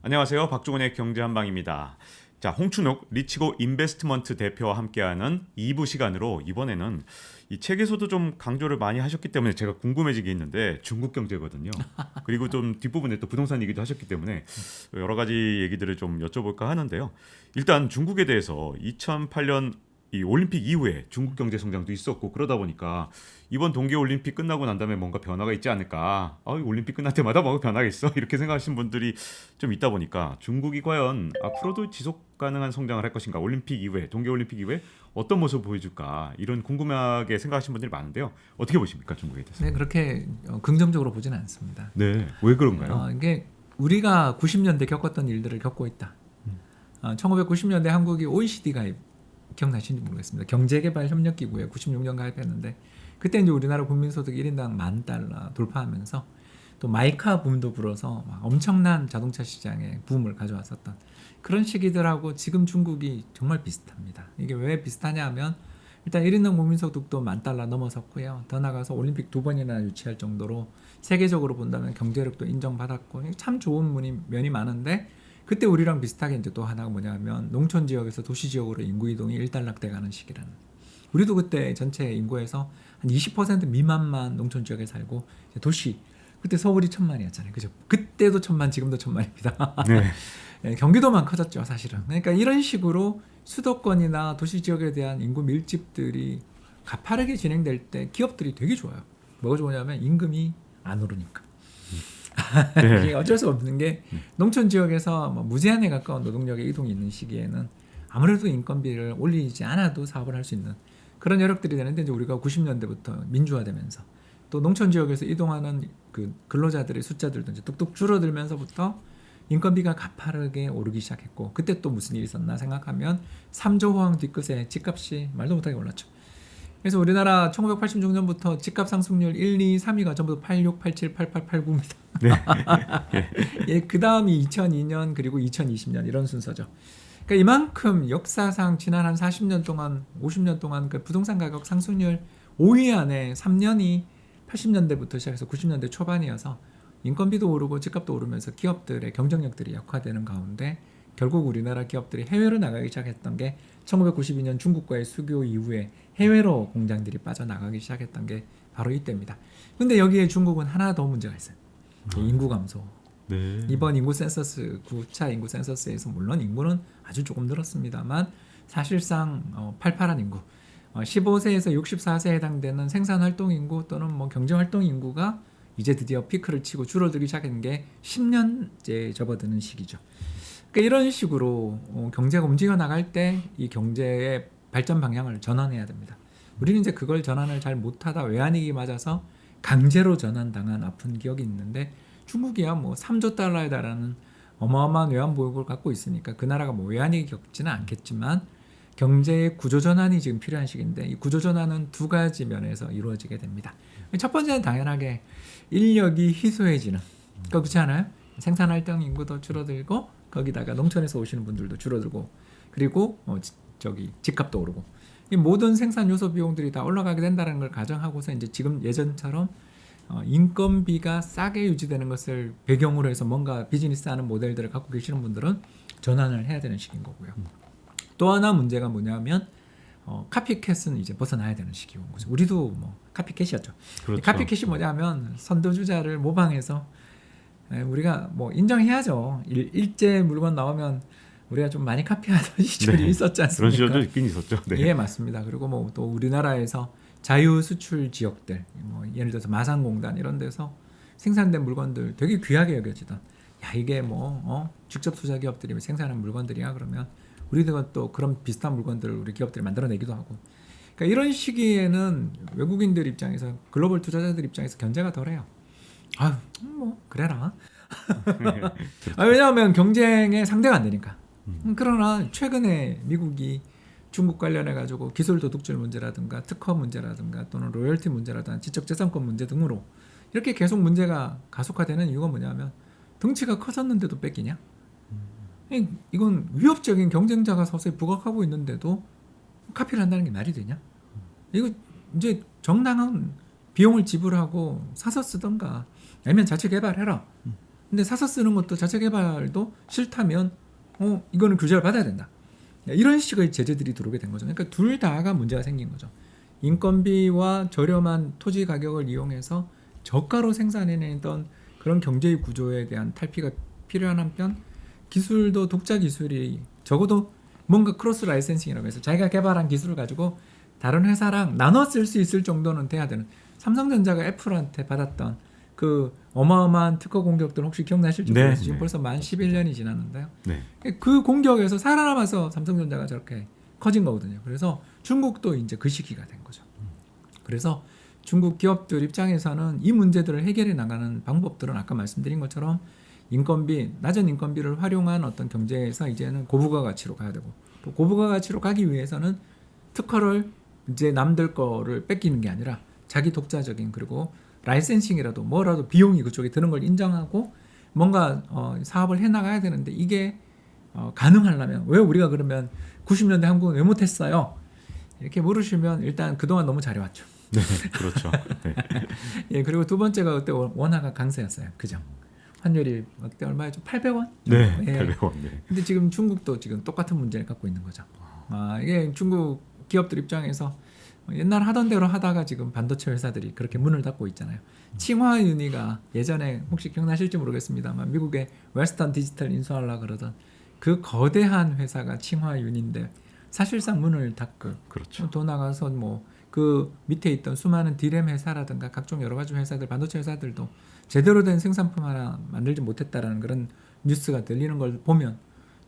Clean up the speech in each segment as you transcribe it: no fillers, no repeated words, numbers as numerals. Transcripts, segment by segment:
안녕하세요. 박종훈의 경제한방입니다. 자, 홍춘욱 리치고 인베스트먼트 대표와 함께하는 2부 시간으로 이번에는 이 책에서도 좀 강조를 많이 하셨기 때문에 제가 궁금해진 게 있는데 중국 경제거든요. 그리고 좀 뒷부분에 또 부동산 얘기도 하셨기 때문에 여러 가지 얘기들을 좀 여쭤볼까 하는데요. 일단 중국에 대해서 2008년 이 올림픽 이후에 중국 경제 성장도 있었고 그러다 보니까 이번 동계 올림픽 끝나고 난 다음에 뭔가 변화가 있지 않을까? 올림픽 끝날 때마다 뭔가 변화가 있어 이렇게 생각하시는 분들이 좀 있다 보니까 중국이 과연 앞으로도 지속 가능한 성장을 할 것인가? 올림픽 이후에 동계 올림픽 이후에 어떤 모습을 보여줄까? 이런 궁금하게 생각하시는 분들이 많은데요. 어떻게 보십니까 중국에 대해서? 네, 그렇게 긍정적으로 보지는 않습니다. 네, 왜 그런가요? 이게 우리가 90년대 겪었던 일들을 겪고 있다. 1990년대 한국이 OECD 가입 기억나시는지 모르겠습니다. 경제개발협력기구에 96년 가입했는데 그때 이제 우리나라 국민소득 1인당 $10,000 돌파하면서 또 마이카 붐도 불어서 막 엄청난 자동차 시장에 붐을 가져왔었던 그런 시기들하고 지금 중국이 정말 비슷합니다. 이게 왜 비슷하냐 하면 일단 1인당 국민소득도 $10,000 넘어섰고요. 더 나가서 올림픽 2번이나 유치할 정도로 세계적으로 본다면 경제력도 인정받았고 참 좋은 면이 많은데 그때 우리랑 비슷하게 이제 또 하나가 뭐냐면 농촌 지역에서 도시 지역으로 인구 이동이 일단락돼 가는 시기라는. 우리도 그때 전체 인구에서 한 20% 미만만 농촌 지역에 살고 도시 그때 서울이 1,000만이었잖아요. 그죠? 그때도 1,000만, 지금도 1,000만입니다. 네. 네, 경기도만 커졌죠, 사실은. 그러니까 이런 식으로 수도권이나 도시 지역에 대한 인구 밀집들이 가파르게 진행될 때 기업들이 되게 좋아요. 뭐가 좋으냐면 임금이 안 오르니까. 네. 어쩔 수 없는 게 농촌 지역에서 뭐 무제한에 가까운 노동력의 이동이 있는 시기에는 아무래도 인건비를 올리지 않아도 사업을 할 수 있는 그런 여력들이 되는데 이제 우리가 90년대부터 민주화되면서 또 농촌 지역에서 이동하는 그 근로자들의 숫자들도 이제 뚝뚝 줄어들면서부터 인건비가 가파르게 오르기 시작했고 그때 또 무슨 일이 있었나 생각하면 3조 호황 뒤끝에 집값이 말도 못하게 올랐죠. 그래서 우리나라 1986년부터 집값 상승률 1, 2, 3위가 전부 86, 87, 88, 89입니다. 네. 예, 그 다음이 2002년 그리고 2020년 이런 순서죠. 그러니까 이만큼 역사상 지난 한 40년 동안 50년 동안 그 부동산 가격 상승률 5위 안에 3년이 80년대부터 시작해서 90년대 초반이어서 인건비도 오르고 집값도 오르면서 기업들의 경쟁력들이 약화되는 가운데 결국 우리나라 기업들이 해외로 나가기 시작했던 게 1992년 중국과의 수교 이후에 해외로 공장들이 빠져나가기 시작했던 게 바로 이때입니다. 근데 여기에 중국은 하나 더 문제가 있어요. 인구 감소. 네. 이번 인구 센서스 9차 인구 센서스에서 물론 인구는 아주 조금 늘었습니다만 사실상 팔팔한 인구 15세에서 64세에 해당되는 생산활동 인구 또는 뭐 경제활동 인구가 이제 드디어 피크를 치고 줄어들기 시작한 게 10년째 접어드는 시기죠. 그러니까 이런 식으로 경제가 움직여 나갈 때 이 경제의 발전 방향을 전환해야 됩니다. 우리는 이제 그걸 전환을 잘 못하다 외환위기 맞아서 강제로 전환당한 아픈 기억이 있는데 중국이야 뭐 3조 달러에 달하는 어마어마한 외환 보유고를 갖고 있으니까 그 나라가 뭐 외환위기 겪지는 않겠지만 경제의 구조 전환이 지금 필요한 시기인데 이 구조 전환은 두 가지 면에서 이루어지게 됩니다. 첫 번째는 당연하게 인력이 희소해지는 그렇지 않아요? 생산활동 인구도 줄어들고 거기다가 농촌에서 오시는 분들도 줄어들고 그리고 집값도 오르고 이 모든 생산 요소 비용들이 다 올라가게 된다는 걸 가정하고서 이제 지금 예전처럼 인건비가 싸게 유지되는 것을 배경으로 해서 뭔가 비즈니스하는 모델들을 갖고 계시는 분들은 전환을 해야 되는 시기인 거고요. 또 하나 문제가 뭐냐면 카피캣은 이제 벗어나야 되는 시기인 거죠. 우리도 뭐 카피캣이었죠. 그렇죠. 카피캣이 뭐냐면 선두주자를 모방해서 우리가 뭐 인정해야죠. 일제 물건 나오면 우리가 좀 많이 카피하던 시절이 네. 있었지 않습니까? 그런 시절도 있긴 있었죠. 네. 예, 맞습니다. 그리고 뭐 또 우리나라에서 자유 수출 지역들, 뭐 예를 들어서 마산공단 이런 데서 생산된 물건들 되게 귀하게 여겨지던, 야 이게 뭐 직접 투자 기업들이 생산한 물건들이야 그러면 우리가 또 그런 비슷한 물건들을 우리 기업들이 만들어내기도 하고. 그러니까 이런 시기에는 외국인들 입장에서 글로벌 투자자들 입장에서 견제가 덜해요. 아유, 뭐 그래라. 왜냐하면 경쟁의 상대가 안 되니까. 그러나 최근에 미국이 중국 관련해 가지고 기술 도둑질 문제라든가 특허 문제라든가 또는 로열티 문제라든가 지적재산권 문제 등으로 이렇게 계속 문제가 가속화되는 이유가 뭐냐면 덩치가 커졌는데도 뺏기냐? 이건 위협적인 경쟁자가 서서히 부각하고 있는데도 카피를 한다는 게 말이 되냐? 이거 이제 정당한 비용을 지불하고 사서 쓰던가 아니면 자체 개발해라. 근데 사서 쓰는 것도 자체 개발도 싫다면 이거는 규제를 받아야 된다. 이런 식의 제재들이 들어오게 된 거죠. 그러니까 둘 다가 문제가 생긴 거죠. 인건비와 저렴한 토지 가격을 이용해서 저가로 생산해내던 그런 경제의 구조에 대한 탈피가 필요한 한편 기술도 독자 기술이 적어도 뭔가 크로스 라이센싱이라고 해서 자기가 개발한 기술을 가지고 다른 회사랑 나눠 쓸 수 있을 정도는 돼야 되는, 삼성전자가 애플한테 받았던 그 어마어마한 특허 공격들 혹시 기억나실지 네, 모르겠어요. 지금 네. 벌써 만 11년이 지났는데요. 네. 그 공격에서 살아남아서 삼성전자가 저렇게 커진 거거든요. 그래서 중국도 이제 그 시기가 된 거죠. 그래서 중국 기업들 입장에서는 이 문제들을 해결해 나가는 방법들은 아까 말씀드린 것처럼 인건비, 낮은 인건비를 활용한 어떤 경제에서 이제는 고부가 가치로 가야 되고, 또 고부가 가치로 가기 위해서는 특허를 이제 남들 거를 뺏기는 게 아니라 자기 독자적인, 그리고 라이센싱이라도 뭐라도 비용이 그쪽에 드는 걸 인정하고 뭔가 사업을 해 나가야 되는데, 이게 가능하려면 왜 우리가 그러면 90년대 한국은 왜 못했어요? 이렇게 물으시면 일단 그동안 너무 잘해왔죠. 네, 그렇죠. 네. 예, 그리고 두 번째가 그때 원화가 강세였어요. 그죠? 환율이 그때 얼마였죠? 800원? 네, 예. 800원. 네. 근데 지금 중국도 지금 똑같은 문제를 갖고 있는 거죠. 이게 중국 기업들 입장에서 옛날 하던 대로 하다가 지금 반도체 회사들이 그렇게 문을 닫고 있잖아요. 칭화윤희가 예전에 혹시 기억나실지 모르겠습니다만 미국의 웨스턴 디지털 인수하려고 그러던 그 거대한 회사가 칭화윤인데 사실상 문을 닫고 그렇죠. 더 나가서 뭐 그 밑에 있던 수많은 디램 회사라든가 각종 여러 가지 회사들, 반도체 회사들도 제대로 된 생산품 하나 만들지 못했다라는 그런 뉴스가 들리는 걸 보면,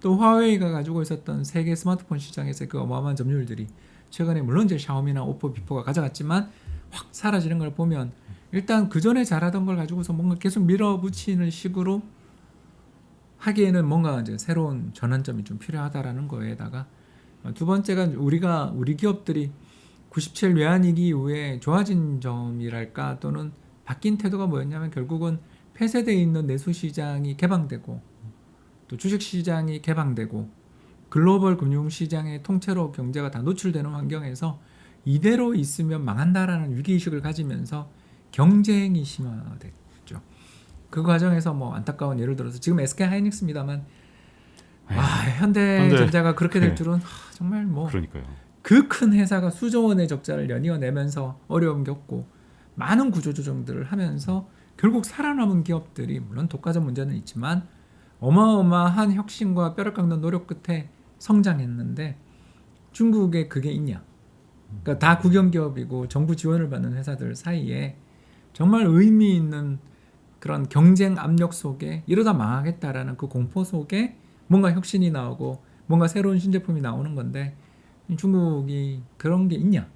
또 화웨이가 가지고 있었던 세계 스마트폰 시장에서 그 어마어마한 점유율들이 최근에 물론 이제 샤오미나 오포, 비포가 가져갔지만 확 사라지는 걸 보면 일단 그 전에 잘하던 걸 가지고서 뭔가 계속 밀어붙이는 식으로 하기에는 뭔가 이제 새로운 전환점이 좀 필요하다라는 거에다가, 두 번째가 우리 기업들이 97 외환위기 이후에 좋아진 점이랄까 또는 바뀐 태도가 뭐였냐면, 결국은 폐쇄되어 있는 내수시장이 개방되고 또 주식시장이 개방되고 글로벌 금융시장의 통째로 경제가 다 노출되는 환경에서 이대로 있으면 망한다라는 위기의식을 가지면서 경쟁이 심화됐죠. 그 과정에서 뭐 안타까운 예를 들어서 지금 SK하이닉스입니다만 현대전자가 그렇게 될 네. 줄은 정말 뭐 그러니까요. 그 큰 회사가 수조 원의 적자를 연이어내면서 어려움 겪고 많은 구조조정들을 하면서 결국 살아남은 기업들이 물론 독과점 문제는 있지만 어마어마한 혁신과 뼈를 깎는 노력 끝에 성장했는데 중국에 그게 있냐? 그러니까 다 국영기업이고 정부 지원을 받는 회사들 사이에 정말 의미 있는 그런 경쟁 압력 속에 이러다 망하겠다라는 그 공포 속에 뭔가 혁신이 나오고 뭔가 새로운 신제품이 나오는 건데, 중국이 그런 게 있냐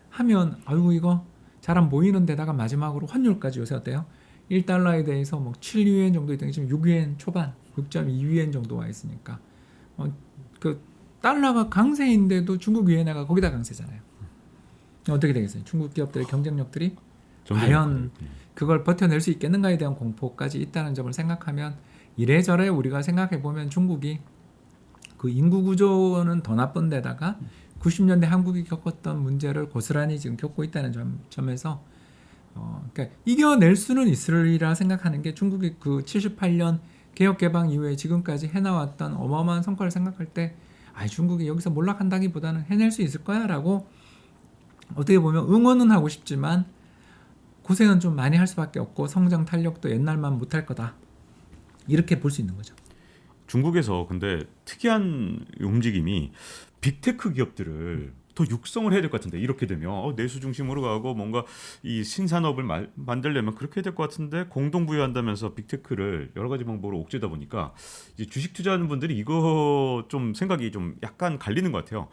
하면 아이고 이거 잘 안 보이는 데다가 마지막으로 환율까지 요새 어때요? 1달러에 대해서 뭐 7위엔 정도 있던 게 지금 6위엔 초반, 6.2위엔 정도 와 있으니까 그 달러가 강세인데도 중국 위엔화가 거기다 강세잖아요. 어떻게 되겠어요? 중국 기업들의 경쟁력들이 과연 그걸 버텨낼 수 있겠는가에 대한 공포까지 있다는 점을 생각하면, 이래저래 우리가 생각해 보면 중국이 그 인구 구조는 더 나쁜 데다가 90년대 한국이 겪었던 문제를 고스란히 지금 겪고 있다는 점에서 그러니까 이겨낼 수는 있으리라 생각하는 게, 중국이 그 78년 개혁 개방 이후에 지금까지 해나왔던 어마어마한 성과를 생각할 때 중국이 여기서 몰락한다기보다는 해낼 수 있을 거야라고 어떻게 보면 응원은 하고 싶지만 고생은 좀 많이 할 수밖에 없고 성장 탄력도 옛날만 못할 거다, 이렇게 볼 수 있는 거죠. 중국에서 근데 특이한 움직임이 빅테크 기업들을 더 육성을 해야 될 것 같은데, 이렇게 되면 내수 중심으로 가고 뭔가 이 신산업을 만들려면 그렇게 해야 될 것 같은데, 공동 부여한다면서 빅테크를 여러 가지 방법으로 옥죄다 보니까 이제 주식 투자하는 분들이 이거 좀 생각이 좀 약간 갈리는 것 같아요.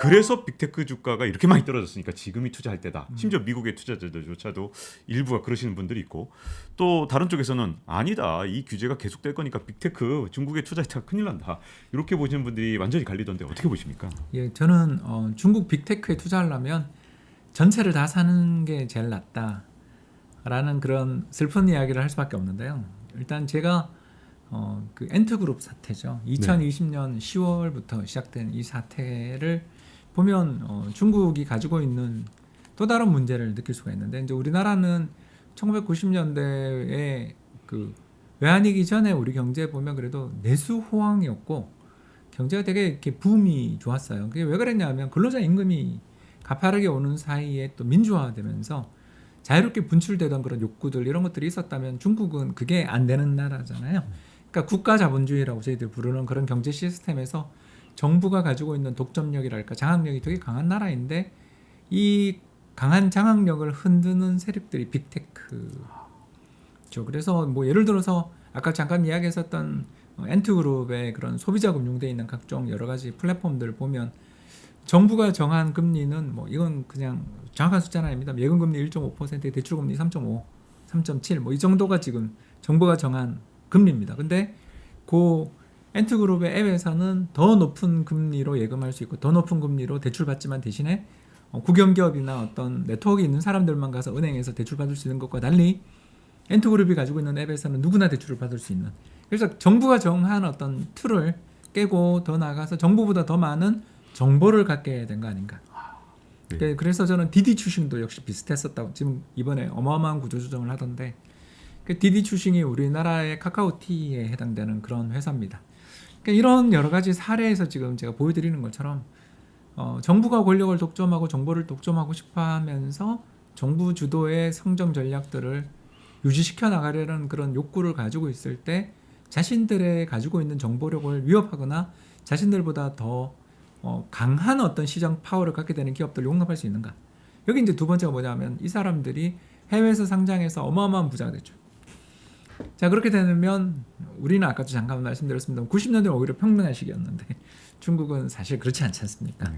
그래서 빅테크 주가가 이렇게 많이 떨어졌으니까 지금이 투자할 때다. 심지어 미국의 투자자들조차도 일부가 그러시는 분들이 있고, 또 다른 쪽에서는 아니다, 이 규제가 계속될 거니까 빅테크 중국에 투자했다가 큰일 난다, 이렇게 보시는 분들이 완전히 갈리던데 어떻게 보십니까? 예, 저는 중국 빅테크에 투자하려면 전체를 다 사는 게 제일 낫다라는 그런 슬픈 이야기를 할 수밖에 없는데요. 일단 제가 그 엔트그룹 사태죠. 2020년 10월부터 시작된 이 사태를 보면 중국이 가지고 있는 또 다른 문제를 느낄 수가 있는데, 이제 우리나라는 1990년대에 그 외환위기 전에 우리 경제 보면 그래도 내수 호황이었고 경제가 되게 이렇게 붐이 좋았어요. 그게 왜 그랬냐면 근로자 임금이 가파르게 오는 사이에 또 민주화되면서 자유롭게 분출되던 그런 욕구들 이런 것들이 있었다면 중국은 그게 안 되는 나라잖아요. 그러니까 국가 자본주의라고 저희들 부르는 그런 경제 시스템에서 정부가 가지고 있는 독점력이랄까 장악력이 되게 강한 나라인데 이 강한 장악력을 흔드는 세력들이 빅테크죠. 그래서 뭐 예를 들어서 아까 잠깐 이야기했었던 엔트그룹의 그런 소비자 금융돼 있는 각종 여러 가지 플랫폼들 보면 정부가 정한 금리는 뭐 이건 그냥 정확한 숫자는 아닙니다. 예금 금리 1.5%, 대출 금리 3.5, 3.7 뭐 이 정도가 지금 정부가 정한 금리입니다. 근데 그 엔트그룹의 앱에서는 더 높은 금리로 예금할 수 있고 더 높은 금리로 대출 받지만 대신에 국영기업이나 어떤 네트워크 있는 사람들만 가서 은행에서 대출 받을 수 있는 것과 달리 엔트그룹이 가지고 있는 앱에서는 누구나 대출을 받을 수 있는, 그래서 정부가 정한 어떤 틀을 깨고 더 나아가서 정부보다 더 많은 정보를 갖게 된 거 아닌가. 네. 그래서 저는 디디 추싱도 역시 비슷했었다고, 지금 이번에 어마어마한 구조조정을 하던데 그 디디 추싱이 우리나라의 카카오티에 해당되는 그런 회사입니다. 그러니까 이런 여러 가지 사례에서 지금 제가 보여드리는 것처럼 정부가 권력을 독점하고 정보를 독점하고 싶어하면서 정부 주도의 성정 전략들을 유지시켜 나가려는 그런 욕구를 가지고 있을 때 자신들의 가지고 있는 정보력을 위협하거나 자신들보다 더 강한 어떤 시장 파워를 갖게 되는 기업들을 용납할 수 있는가. 여기 이제 두 번째가 뭐냐면 이 사람들이 해외에서 상장해서 어마어마한 부자가 됐죠. 자, 그렇게 되면 우리는 아까도 잠깐 말씀드렸습니다. 90년대는 오히려 평등한 시기였는데 중국은 사실 그렇지 않지 않습니까?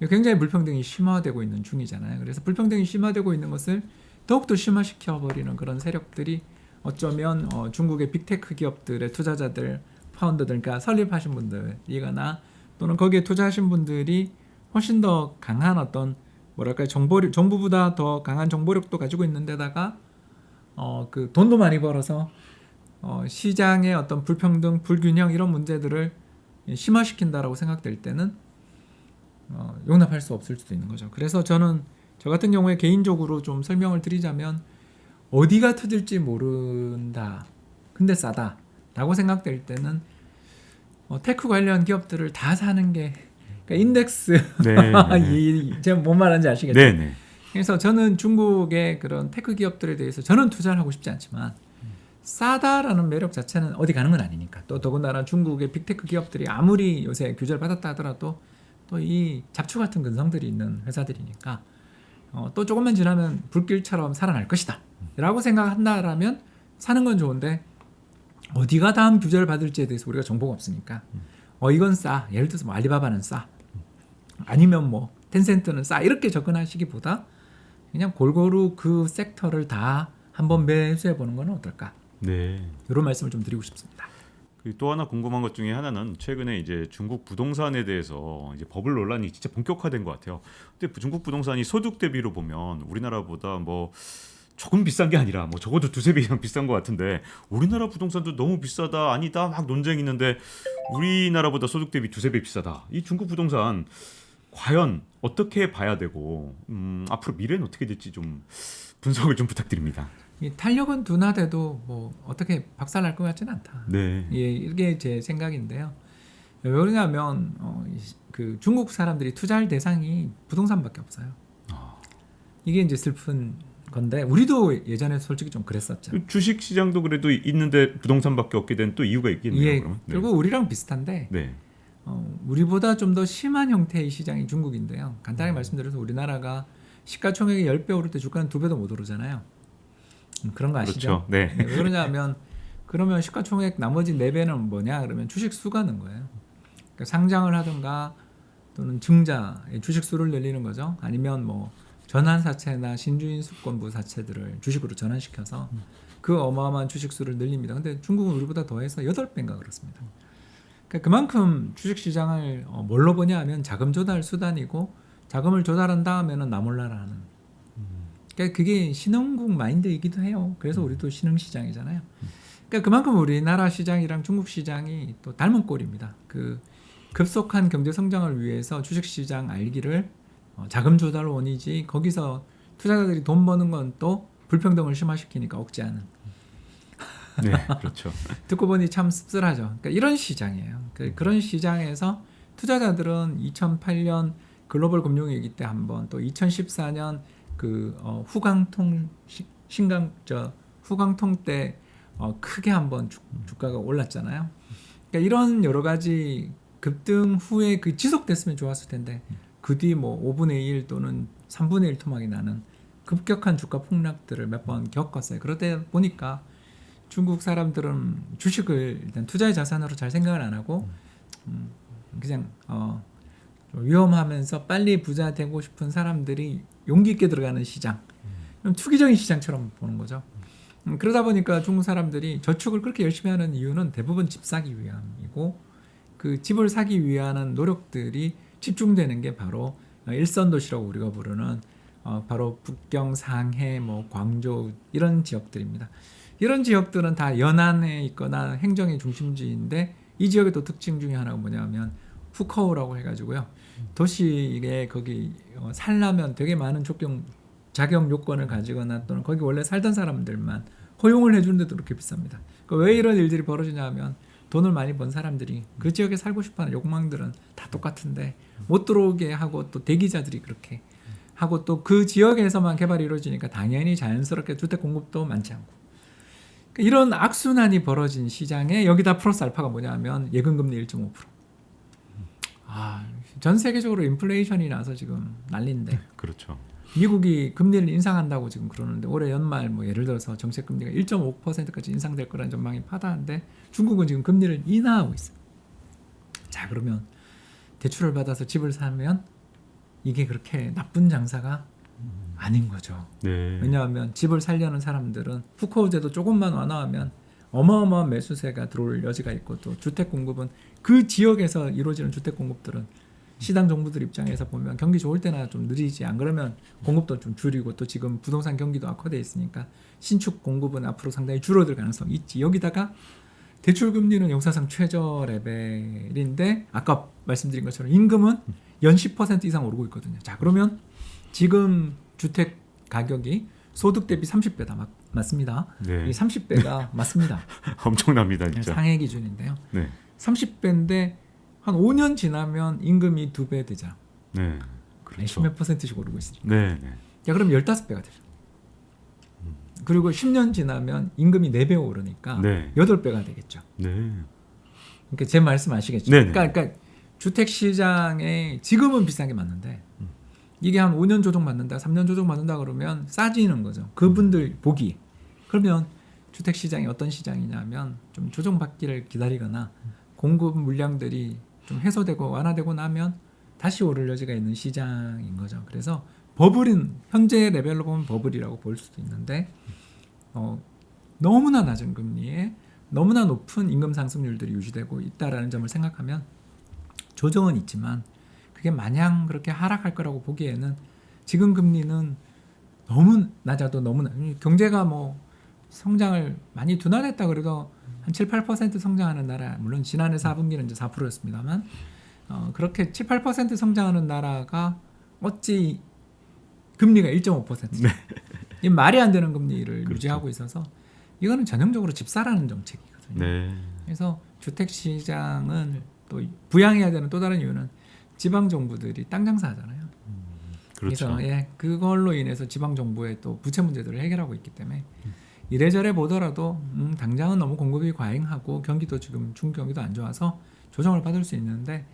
굉장히 불평등이 심화되고 있는 중이잖아요. 그래서 불평등이 심화되고 있는 것을 더욱더 심화시켜버리는 그런 세력들이 어쩌면 중국의 빅테크 기업들의 투자자들, 파운더들, 그러니까 설립하신 분들이거나 또는 거기에 투자하신 분들이 훨씬 더 강한 어떤 뭐랄까 정부보다 더 강한 정보력도 가지고 있는 데다가 그 돈도 많이 벌어서 시장의 어떤 불평등, 불균형 이런 문제들을 심화시킨다라고 생각될 때는 용납할 수 없을 수도 있는 거죠. 그래서 저는 저 같은 경우에 개인적으로 좀 설명을 드리자면 어디가 터질지 모른다. 근데 싸다. 라고 생각될 때는 테크 관련 기업들을 다 사는 게 그러니까 인덱스 네. 제가 뭔 말하는지 아시겠죠? 네. 그래서 저는 중국의 그런 테크 기업들에 대해서 저는 투자를 하고 싶지 않지만 싸다라는 매력 자체는 어디 가는 건 아니니까. 또 더군다나 중국의 빅테크 기업들이 아무리 요새 규제를 받았다 하더라도 또 이 잡초 같은 근성들이 있는 회사들이니까 또 조금만 지나면 불길처럼 살아날 것이다 라고 생각한다라면 사는 건 좋은데 어디가 다음 규제를 받을지에 대해서 우리가 정보가 없으니까 이건 싸, 예를 들어서 뭐 알리바바는 싸, 아니면 뭐 텐센트는 싸, 이렇게 접근하시기보다 그냥 골고루 그 섹터를 다 한번 매수해 보는 건 어떨까. 네. 이런 말씀을 좀 드리고 싶습니다. 또 하나 궁금한 것 중에 하나는 최근에 이제 중국 부동산에 대해서 이제 버블 논란이 진짜 본격화된 것 같아요. 근데 중국 부동산이 소득 대비로 보면 우리나라보다 뭐 조금 비싼 게 아니라 뭐 적어도 두세 배 이상 비싼 것 같은데 우리나라 부동산도 너무 비싸다 아니다 막 논쟁이 있는데 우리나라보다 소득 대비 두세 배 비싸다. 이 중국 부동산 과연 어떻게 봐야 되고 앞으로 미래는 어떻게 될지 좀 분석을 좀 부탁드립니다. 이 탄력은 둔화돼도 뭐 어떻게 박살날 것 같지는 않다. 네. 이게 제 생각인데요. 왜 그러냐면 그 중국 사람들이 투자할 대상이 부동산밖에 없어요. 이게 이제 슬픈 건데 우리도 예전에 솔직히 좀 그랬었죠. 주식 시장도 그래도 있는데 부동산밖에 없게 된 또 이유가 있겠네요. 예, 그러면. 네. 결국 우리랑 비슷한데 네. 우리보다 좀 더 심한 형태의 시장이 중국인데요. 간단하게 말씀드려서 우리나라가 시가총액이 10배 오를 때 주가는 2배도 못 오르잖아요. 그런 거 아시죠? 그렇죠. 네. 왜 그러냐면 그러면 시가총액 나머지 4배는 뭐냐 그러면 주식 수가 는 거예요. 그러니까 상장을 하든가 또는 증자의 주식 수를 늘리는 거죠. 아니면 뭐 전환사채나 신주인 수권부 사채들을 주식으로 전환시켜서 그 어마어마한 주식 수를 늘립니다. 근데 중국은 우리보다 더해서 8배인가 그렇습니다. 그러니까 그만큼 주식시장을 뭘로 보냐 하면 자금 조달 수단이고 자금을 조달한 다음에는 나 몰라라 하는, 그러니까 그게 신흥국 마인드이기도 해요. 그래서 우리도 신흥시장이잖아요. 그러니까 그만큼 우리나라 시장이랑 중국 시장이 또 닮은 꼴입니다. 그 급속한 경제 성장을 위해서 주식시장 알기를 자금 조달 원이지 거기서 투자자들이 돈 버는 건 또 불평등을 심화시키니까 억제하는 네, 그렇죠. 듣고 보니 참 씁쓸하죠. 그러니까 이런 시장이에요. 그런 시장에서 투자자들은 2008년 글로벌 금융위기 때 한번 또 2014년 후광통 때 크게 한번 주가가 올랐잖아요. 그러니까 이런 여러 가지 급등 후에 지속됐으면 좋았을 텐데 그 뒤 뭐 5분의 1 또는 3분의 1 토막이 나는 급격한 주가 폭락들을 몇 번 겪었어요. 그러다 보니까 중국 사람들은 주식을 일단 투자의 자산으로 잘 생각을 안 하고 그냥 좀 위험하면서 빨리 부자 되고 싶은 사람들이 용기 있게 들어가는 시장, 좀 투기적인 시장처럼 보는 거죠. 그러다 보니까 중국 사람들이 저축을 그렇게 열심히 하는 이유는 대부분 집 사기 위함이고 그 집을 사기 위한 노력들이 집중되는 게 바로 일선 도시라고 우리가 부르는 바로 북경, 상해, 뭐 광저우 이런 지역들입니다. 이런 지역들은 다 연안에 있거나 행정의 중심지인데 이 지역의 또 특징 중에 하나가 뭐냐면 후커우라고 해가지고요. 도시에 거기 살려면 되게 많은 자격 요건을 가지거나 또는 거기 원래 살던 사람들만 허용을 해주는데도 그렇게 비쌉니다. 그러니까 왜 이런 일들이 벌어지냐 하면 돈을 많이 번 사람들이 그 지역에 살고 싶어하는 욕망들은 다 똑같은데 못 들어오게 하고 또 대기자들이 그렇게 하고 또 그 지역에서만 개발이 이루어지니까 당연히 자연스럽게 주택 공급도 많지 않고 그러니까 이런 악순환이 벌어진 시장에 여기다 플러스 알파가 뭐냐면 예금금리 1.5%. 전 세계적으로 인플레이션이 나서 지금 난리인데 그렇죠. 미국이 금리를 인상한다고 지금 그러는데 올해 연말 뭐 예를 들어서 정책 금리가 1.5%까지 인상될 거라는 전망이 파다한데 중국은 지금 금리를 인하하고 있어요. 자, 그러면 대출을 받아서 집을 사면 이게 그렇게 나쁜 장사가 아닌 거죠. 네. 왜냐하면 집을 살려는 사람들은 후커우제도 조금만 완화하면 어마어마한 매수세가 들어올 여지가 있고 또 주택 공급은 그 지역에서 이루어지는 주택 공급들은 시당 정부들 입장에서 보면 경기 좋을 때나 좀 느리지, 안 그러면 공급도 좀 줄이고 또 지금 부동산 경기도 악화돼 있으니까 신축 공급은 앞으로 상당히 줄어들 가능성이 있지. 여기다가 대출 금리는 역사상 최저 레벨인데 아까 말씀드린 것처럼 임금은 연 10% 이상 오르고 있거든요. 자, 그러면 지금 주택 가격이 소득 대비 30배다. 맞습니다. 네. 이 30배가 맞습니다. 엄청납니다, 진짜. 상해 기준인데요. 네. 30배인데 한 5년 지나면 임금이 2배 되잖아. 네. 그렇죠. 10몇 %씩 오르고 있으니까. 네, 네. 야, 그럼 15배가 되죠. 그리고 10년 지나면 임금이 4배 오르니까 네. 8배가 되겠죠. 네. 그러니까 제 말씀 아시겠죠? 네네. 그러니까 주택 시장에 지금은 비싼 게 맞는데 이게 한 5년 조정 받는다, 3년 조정 받는다 그러면 싸지는 거죠. 그분들 보기. 그러면 주택 시장이 어떤 시장이냐면 좀 조정받기를 기다리거나 공급 물량들이 좀 해소되고 완화되고 나면 다시 오를 여지가 있는 시장인 거죠. 그래서 버블인 현재 레벨로 보면 버블이라고 볼 수도 있는데 너무나 낮은 금리에 너무나 높은 임금 상승률들이 유지되고 있다라는 점을 생각하면 조정은 있지만 그게 마냥 그렇게 하락할 거라고 보기에는 지금 금리는 너무 낮아도 너무나 경제가 뭐 성장을 많이 둔화됐다 그래도 한 7, 8% 성장하는 나라, 물론 지난해 4분기는 이제 4%였습니다만 그렇게 7, 8% 성장하는 나라가 어찌 금리가 1.5%? 네. 이 말이 안 되는 금리를 그렇죠. 유지하고 있어서 이거는 전형적으로 집사라는 정책이거든요. 네. 그래서 주택 시장은 또 부양해야 되는 또 다른 이유는 지방 정부들이 땅 장사하잖아요. 그렇죠. 그래서 그걸로 인해서 지방 정부의 또 부채 문제들을 해결하고 있기 때문에 이래저래 보더라도 당장은 너무 공급이 과잉하고 경기도 지금 중경기도 안 좋아서 조정을 받을 수 있는데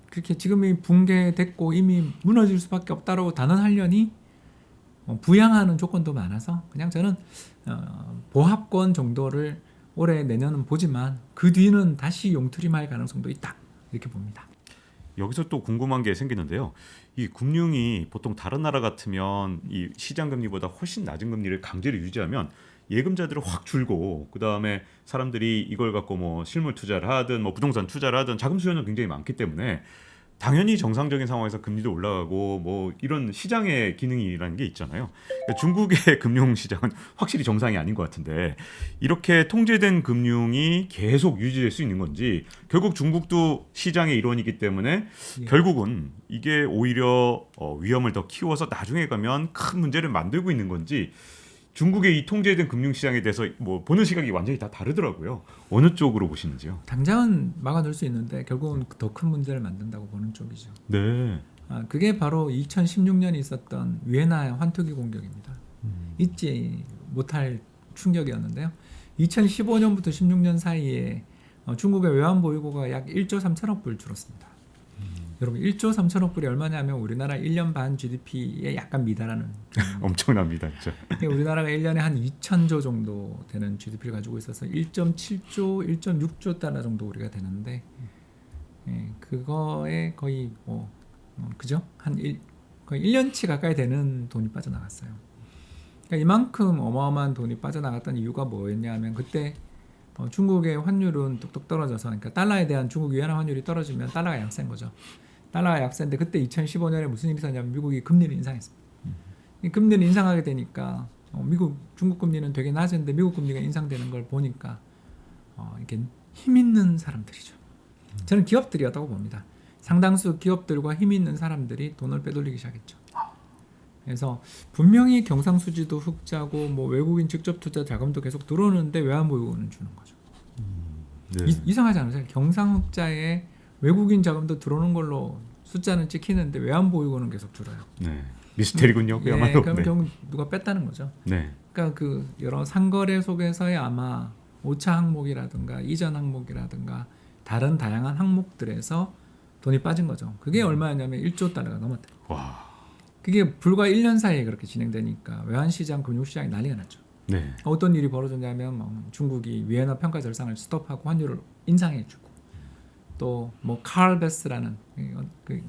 그렇게 지금이 붕괴됐고 이미 무너질 수밖에 없다라고 단언하려니 부양하는 조건도 많아서 그냥 저는 보합권 정도를 올해 내년은 보지만 그 뒤는 다시 용트림할 가능성도 있다 이렇게 봅니다. 여기서 또 궁금한 게 생기는데요. 이 금융이 보통 다른 나라 같으면 이 시장 금리보다 훨씬 낮은 금리를 강제로 유지하면 예금자들은 확 줄고 그 다음에 사람들이 이걸 갖고 뭐 실물 투자를 하든 뭐 부동산 투자를 하든 자금 수요는 굉장히 많기 때문에 당연히 정상적인 상황에서 금리도 올라가고 뭐 이런 시장의 기능이라는 게 있잖아요. 그러니까 중국의 금융 시장은 확실히 정상이 아닌 것 같은데 이렇게 통제된 금융이 계속 유지될 수 있는 건지 결국 중국도 시장의 일원이기 때문에 결국은 이게 오히려 위험을 더 키워서 나중에 가면 큰 문제를 만들고 있는 건지 중국의 이 통제된 금융시장에 대해서 뭐 보는 시각이 완전히 다 다르더라고요. 어느 쪽으로 보시는지요? 당장은 막아놓을 수 있는데 결국은 더 큰 문제를 만든다고 보는 쪽이죠. 네. 그게 바로 2016년에 있었던 위에나 환투기 공격입니다. 잊지 못할 충격이었는데요. 2015년부터 16년 사이에 중국의 외환 보유고가 약 1조 3천억 불 줄었습니다. 여러분 1조 3천억 불이 얼마냐면 우리나라 1년 반 GDP에 약간 미달하는 엄청납니다, 진짜. 우리나라가 1년에 한 2천조 정도 되는 GDP를 가지고 있어서 1.7조, 1.6조 달러 정도 우리가 되는데 그거에 거의 그죠? 거의 1년치 가까이 되는 돈이 빠져나갔어요. 그러니까 이만큼 어마어마한 돈이 빠져나갔던 이유가 뭐였냐면 그때 중국의 환율은 뚝뚝 떨어져서 그러니까 달러에 대한 중국 위안화 환율이 떨어지면 달러가 약세인 거죠. 달러가 약세인데 그때 2015년에 무슨 일이 있었냐면 미국이 금리를 인상했습니다. 이 금리를 인상하게 되니까 중국 금리는 되게 낮은데 미국 금리가 인상되는 걸 보니까 이렇게 힘 있는 사람들이죠. 저는 기업들이었다고 봅니다. 상당수 기업들과 힘 있는 사람들이 돈을 빼돌리기 시작했죠. 그래서 분명히 경상수지도 흑자고 뭐 외국인 직접 투자 자금도 계속 들어오는데 외환보유고는 주는 거죠. 네. 이상하지 않으세요? 경상흑자에 외국인 자금도 들어오는 걸로 숫자는 찍히는데 외환보유고는 계속 줄어요. 네. 미스테리군요. 그야말로. 그럼 네. 결국 누가 뺐다는 거죠. 네. 그러니까 그 여러 상거래 속에서의 아마 오차 항목이라든가 이전 항목이라든가 다른 다양한 항목들에서 돈이 빠진 거죠. 그게 얼마였냐면 1조 달러가 넘었다. 와. 그게 불과 1년 사이에 그렇게 진행되니까 외환시장, 금융시장이 난리가 났죠. 네. 어떤 일이 벌어졌냐면 중국이 위에나 평가 절상을 스톱하고 환율을 인상해주고 또 뭐 칼 베스라는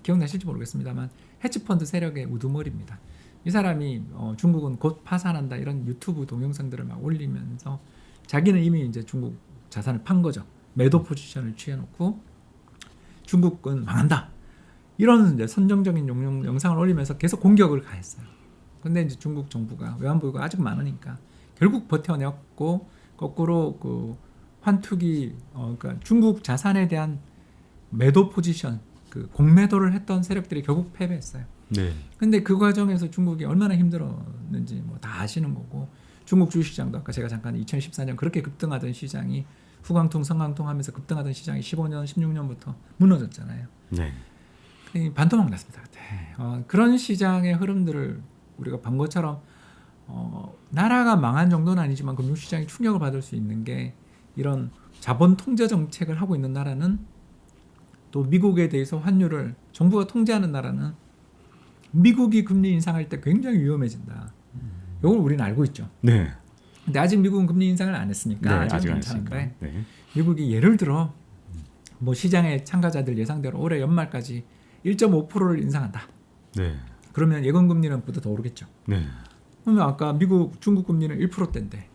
기억나실지 모르겠습니다만 헤지펀드 세력의 우두머리입니다. 이 사람이 중국은 곧 파산한다 이런 유튜브 동영상들을 막 올리면서 자기는 이미 이제 중국 자산을 판 거죠. 매도 포지션을 취해놓고 중국은 망한다. 이런 이제 선정적인 영상을 올리면서 계속 공격을 가했어요. 근데 이제 중국 정부가 외환보유가 아직 많으니까 결국 버텨냈고 거꾸로 그 환투기 그러니까 중국 자산에 대한 매도 포지션 그 공매도를 했던 세력들이 결국 패배했어요. 네. 근데 그 과정에서 중국이 얼마나 힘들었는지 뭐 다 아시는 거고 중국 주식시장도 아까 제가 잠깐 2014년 그렇게 급등하던 시장이 후광통 성광통 하면서 급등하던 시장이 15년 16년부터 무너졌잖아요. 네. 반토막 났습니다. 그때. 그런 시장의 흐름들을 우리가 본 것처럼 나라가 망한 정도는 아니지만 금융시장이 충격을 받을 수 있는 게 이런 자본 통제 정책을 하고 있는 나라는 또 미국에 대해서 환율을 정부가 통제하는 나라는 미국이 금리 인상할 때 굉장히 위험해진다. 이걸 우리는 알고 있죠. 네. 근데 아직 미국은 금리 인상을 안 했으니까 네, 아직 안 괜찮은데 했으니까. 네. 미국이 예를 들어 뭐 시장의 참가자들 예상대로 올해 연말까지 1.5%를 인상한다. 네. 그러면 예금 금리는 보다 더 오르겠죠. 네. 그러면 아까 중국 금리는 1%대인데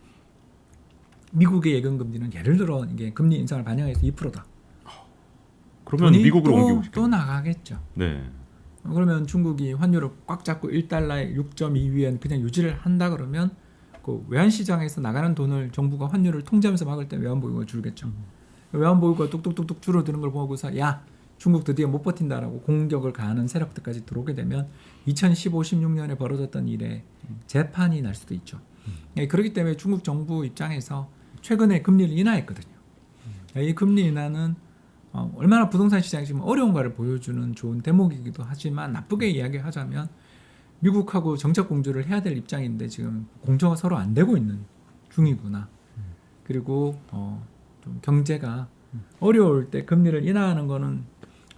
미국의 예금 금리는 예를 들어 이게 금리 인상을 반영해서 2%다. 그러면 미국으로 옮기고 또 나가겠죠. 네. 그러면 중국이 환율을 꽉 잡고 1달러에 6.2위엔 그냥 유지를 한다 그러면 그 외환 시장에서 나가는 돈을 정부가 환율을 통제하면서 막을 때 외환 보유고가 줄겠죠. 외환 보유고가 뚝뚝뚝뚝 줄어드는 걸 보고서 야 중국 드디어 못 버틴다라고 공격을 가하는 세력들까지 들어오게 되면 2015, 16년에 벌어졌던 일에 재판이 날 수도 있죠. 그렇기 때문에 중국 정부 입장에서 최근에 금리를 인하했거든요. 이 금리 인하는 얼마나 부동산 시장이 지금 어려운가를 보여주는 좋은 대목이기도 하지만 나쁘게 이야기하자면 미국하고 정책 공조를 해야 될 입장인데 지금 공조가 서로 안 되고 있는 중이구나. 그리고 좀 경제가 어려울 때 금리를 인하하는 거는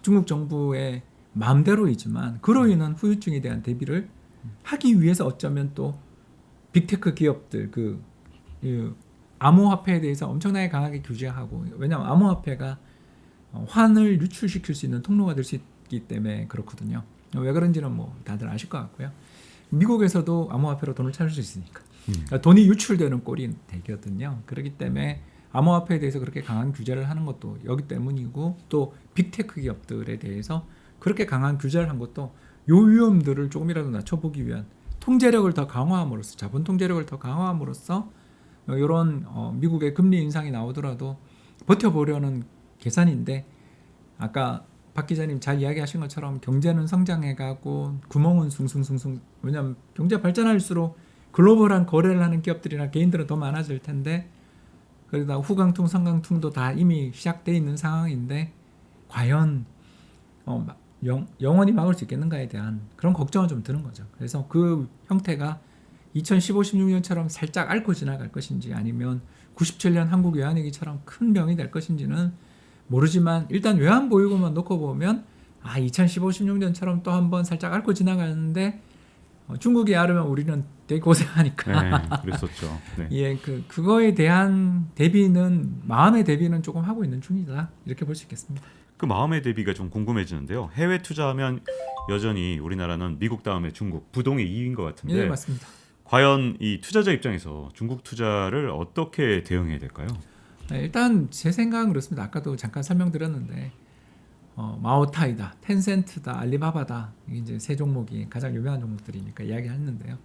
중국 정부의 마음대로이지만 그로 인한 후유증에 대한 대비를 하기 위해서 어쩌면 또 빅테크 기업들 그 암호화폐에 대해서 엄청나게 강하게 규제하고 왜냐하면 암호화폐가 환을 유출시킬 수 있는 통로가 될 수 있기 때문에 그렇거든요. 왜 그런지는 뭐 다들 아실 것 같고요. 미국에서도 암호화폐로 돈을 찾을 수 있으니까 그러니까 돈이 유출되는 꼴이 되거든요. 그렇기 때문에 암호화폐에 대해서 그렇게 강한 규제를 하는 것도 여기 때문이고 또 빅테크 기업들에 대해서 그렇게 강한 규제를 한 것도 요 위험들을 조금이라도 낮춰보기 위한 통제력을 더 강화함으로써 자본 통제력을 더 강화함으로써 이런 미국의 금리 인상이 나오더라도 버텨보려는 계산인데 아까 박 기자님 잘 이야기하신 것처럼 경제는 성장해가고 구멍은 숭숭숭숭 왜냐하면 경제 발전할수록 글로벌한 거래를 하는 기업들이나 개인들은 더 많아질 텐데 그러다 후강통, 성강통도 다 이미 시작돼 있는 상황인데 과연 영원히 막을 수 있겠는가에 대한 그런 걱정은 좀 드는 거죠. 그래서 그 형태가 2015, 16년처럼 살짝 앓고 지나갈 것인지 아니면 97년 한국 외환위기처럼 큰 병이 될 것인지는 모르지만 일단 외환보유고만 놓고 보면 2015, 16년처럼 또 한번 살짝 앓고 지나가는데 중국이 앓으면 우리는 되게 고생하니까 네, 그랬었죠. 네. 예, 그거에 대한 대비는 마음의 대비는 조금 하고 있는 중이다 이렇게 볼 수 있겠습니다. 그 마음의 대비가 좀 궁금해지는데요. 해외 투자하면 여전히 우리나라는 미국 다음에 중국, 부동의 2위인 것 같은데 예, 맞습니다. 과연 이 투자자 입장에서 중국 투자를 어떻게 대응해야 될까요? 네, 일단 제 생각은 그렇습니다. 아까도 잠깐 설명드렸는데 마오타이다, 텐센트다, 알리바바다 이게 이제 세 종목이 가장 유명한 종목들이니까 이야기했는데요.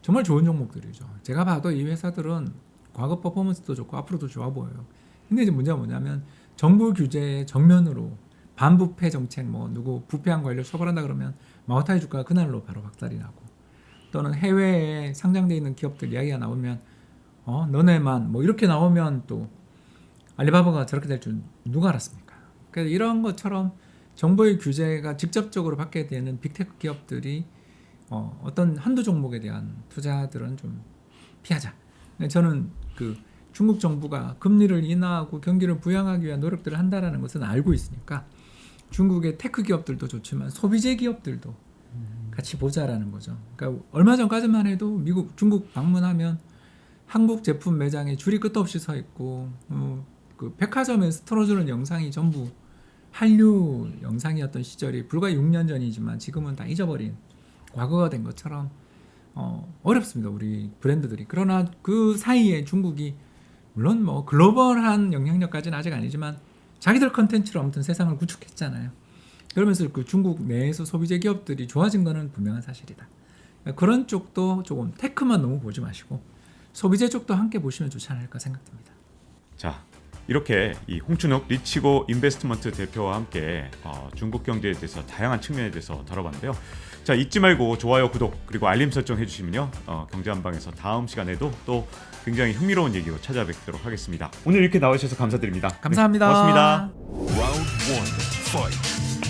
정말 좋은 종목들이죠. 제가 봐도 이 회사들은 과거 퍼포먼스도 좋고 앞으로도 좋아 보여요. 근데 이제 문제가 뭐냐면 정부 규제의 정면으로 반부패 정책 누구 부패한 관료 처벌한다 그러면 마오타이 주가가 그날로 바로 박살이 나고 또는 해외에 상장돼 있는 기업들 이야기가 나오면 너네만 이렇게 나오면 또 알리바바가 저렇게 될 줄 누가 알았습니까? 그래서 이런 것처럼 정부의 규제가 직접적으로 받게 되는 빅테크 기업들이 어떤 한두 종목에 대한 투자들은 좀 피하자. 저는 그 중국 정부가 금리를 인하하고 경기를 부양하기 위한 노력들을 한다라는 것은 알고 있으니까 중국의 테크 기업들도 좋지만 소비재 기업들도 같이 보자라는 거죠. 그러니까 얼마 전까지만 해도 중국 방문하면 한국 제품 매장에 줄이 끝도 없이 서 있고 그 백화점에서 틀어주는 영상이 전부 한류 영상이었던 시절이 불과 6년 전이지만 지금은 다 잊어버린 과거가 된 것처럼 어렵습니다. 우리 브랜드들이. 그러나 그 사이에 중국이 물론 글로벌한 영향력까지는 아직 아니지만 자기들 컨텐츠로 아무튼 세상을 구축했잖아요. 그러면서 그 중국 내에서 소비재 기업들이 좋아진 거는 분명한 사실이다. 그러니까 그런 쪽도 조금 테크만 너무 보지 마시고 소비재 쪽도 함께 보시면 좋지 않을까 생각됩니다. 자, 이렇게 이 홍춘욱 리치고 인베스트먼트 대표와 함께 중국 경제에 대해서 다양한 측면에 대해서 다뤄봤는데요. 자, 잊지 말고 좋아요, 구독 그리고 알림 설정 해주시면요 경제한방에서 다음 시간에도 또 굉장히 흥미로운 얘기로 찾아뵙도록 하겠습니다. 오늘 이렇게 나와주셔서 감사드립니다. 감사합니다. 네, 고맙습니다. Round one, fight.